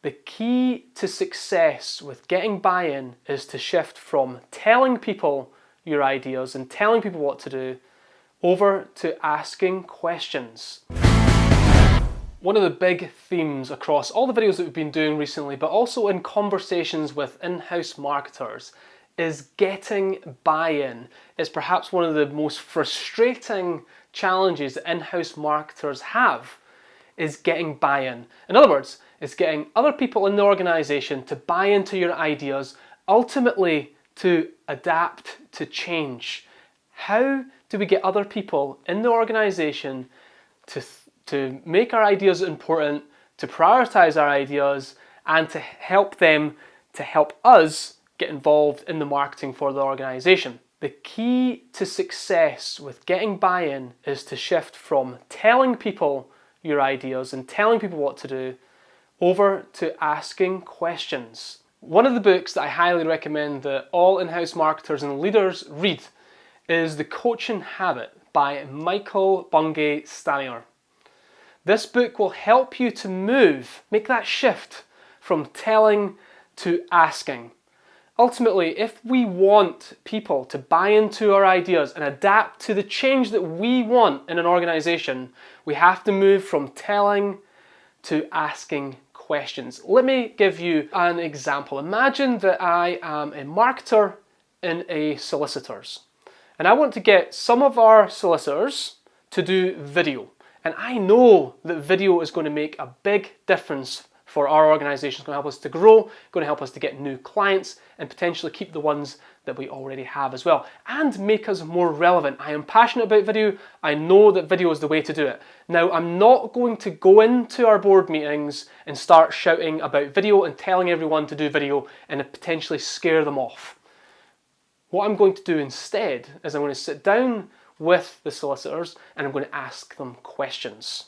The key to success with getting buy-in is to shift from telling people your ideas and telling people what to do over to asking questions. One of the big themes across all the videos that we've been doing recently, but also in conversations with in-house marketers, is getting buy-in. It's perhaps one of the most frustrating challenges that in-house marketers have, is getting buy-in. In other words, it's getting other people in the organization to buy into your ideas, ultimately to adapt to change. How do we get other people in the organization to make our ideas important, to prioritize our ideas, and to help them to help us get involved in the marketing for the organization? The key to success with getting buy-in is to shift from telling people your ideas and telling people what to do over to asking questions. One of the books that I highly recommend that all in-house marketers and leaders read is The Coaching Habit by Michael Bungay Stanier. This book will help you to make that shift from telling to asking. Ultimately, if we want people to buy into our ideas and adapt to the change that we want in an organization, we have to move from telling to asking questions. Let me give you an example. Imagine that I am a marketer in a solicitor's, and I want to get some of our solicitors to do video. And I know that video is going to make a big difference for our organization. It's going to help us to grow, going to help us to get new clients, and potentially keep the ones that we already have as well, and make us more relevant. I am passionate about video. I know that video is the way to do it. Now, I'm not going to go into our board meetings and start shouting about video and telling everyone to do video and potentially scare them off. What I'm going to do instead is I'm going to sit down with the solicitors and I'm going to ask them questions.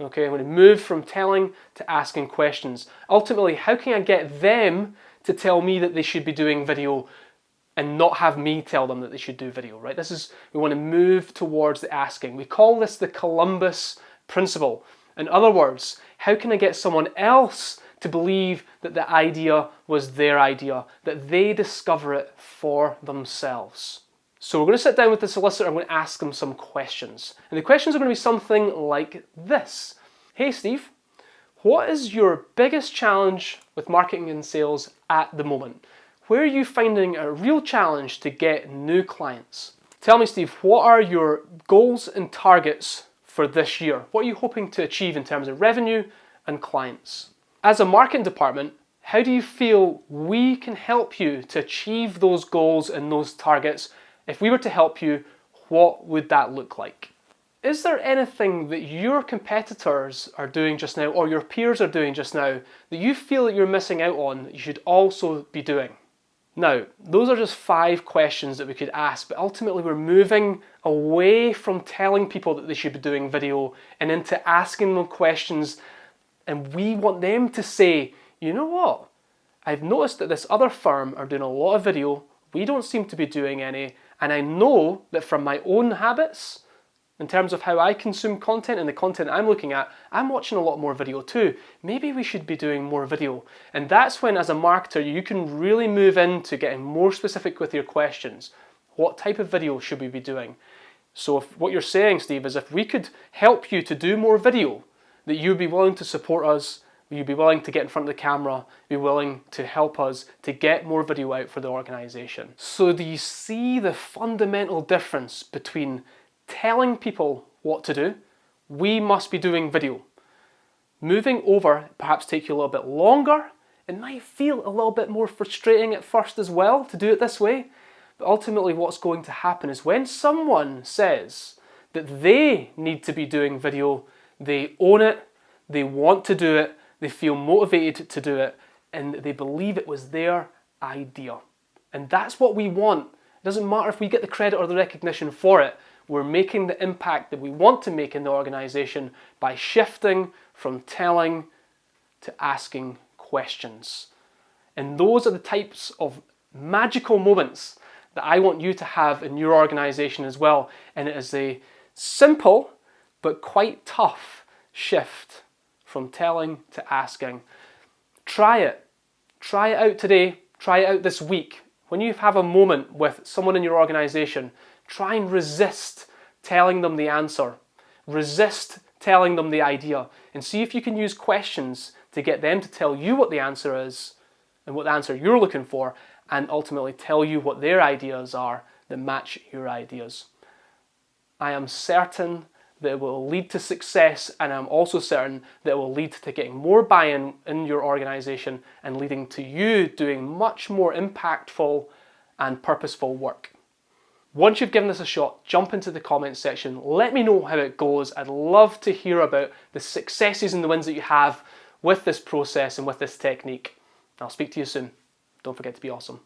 Okay, I'm going to move from telling to asking questions. Ultimately, how can I get them to tell me that they should be doing video and not have me tell them that they should do video, right? We want to move towards the asking. We call this the Columbus principle. In other words, how can I get someone else to believe that the idea was their idea, that they discover it for themselves? So we're going to sit down with the solicitor, I'm going to ask them some questions. And the questions are going to be something like this. Hey Steve, what is your biggest challenge with marketing and sales at the moment? Where are you finding a real challenge to get new clients? Tell me, Steve, what are your goals and targets for this year? What are you hoping to achieve in terms of revenue and clients? As a marketing department, how do you feel we can help you to achieve those goals and those targets? If we were to help you, what would that look like? Is there anything that your competitors are doing just now or your peers are doing just now that you feel that you're missing out on that you should also be doing? Now, those are just 5 questions that we could ask, but ultimately we're moving away from telling people that they should be doing video and into asking them questions, and we want them to say, you know what? I've noticed that this other firm are doing a lot of video, we don't seem to be doing any, and I know that from my own habits, in terms of how I consume content and the content I'm looking at, I'm watching a lot more video too. Maybe we should be doing more video. And that's when, as a marketer, you can really move into getting more specific with your questions. What type of video should we be doing? So if what you're saying, Steve, is if we could help you to do more video, that you'd be willing to support us, you'd be willing to get in front of the camera, be willing to help us to get more video out for the organization. So do you see the fundamental difference between telling people what to do? We must be doing video. Moving over perhaps take you a little bit longer. It might feel a little bit more frustrating at first as well to do it this way. But ultimately what's going to happen is when someone says that they need to be doing video, they own it, they want to do it, they feel motivated to do it, and they believe it was their idea. And that's what we want. It doesn't matter if we get the credit or the recognition for it. We're making the impact that we want to make in the organization by shifting from telling to asking questions. And those are the types of magical moments that I want you to have in your organization as well. And it is a simple but quite tough shift from telling to asking. Try it. Try it out today. Try it out this week. When you have a moment with someone in your organisation, try and resist telling them the answer. Resist telling them the idea and see if you can use questions to get them to tell you what the answer is and what the answer you're looking for, and ultimately tell you what their ideas are that match your ideas. I am certain that it will lead to success, and I'm also certain that it will lead to getting more buy-in in your organisation and leading to you doing much more impactful and purposeful work. Once you've given this a shot, jump into the comments section. Let me know how it goes. I'd love to hear about the successes and the wins that you have with this process and with this technique. I'll speak to you soon. Don't forget to be awesome.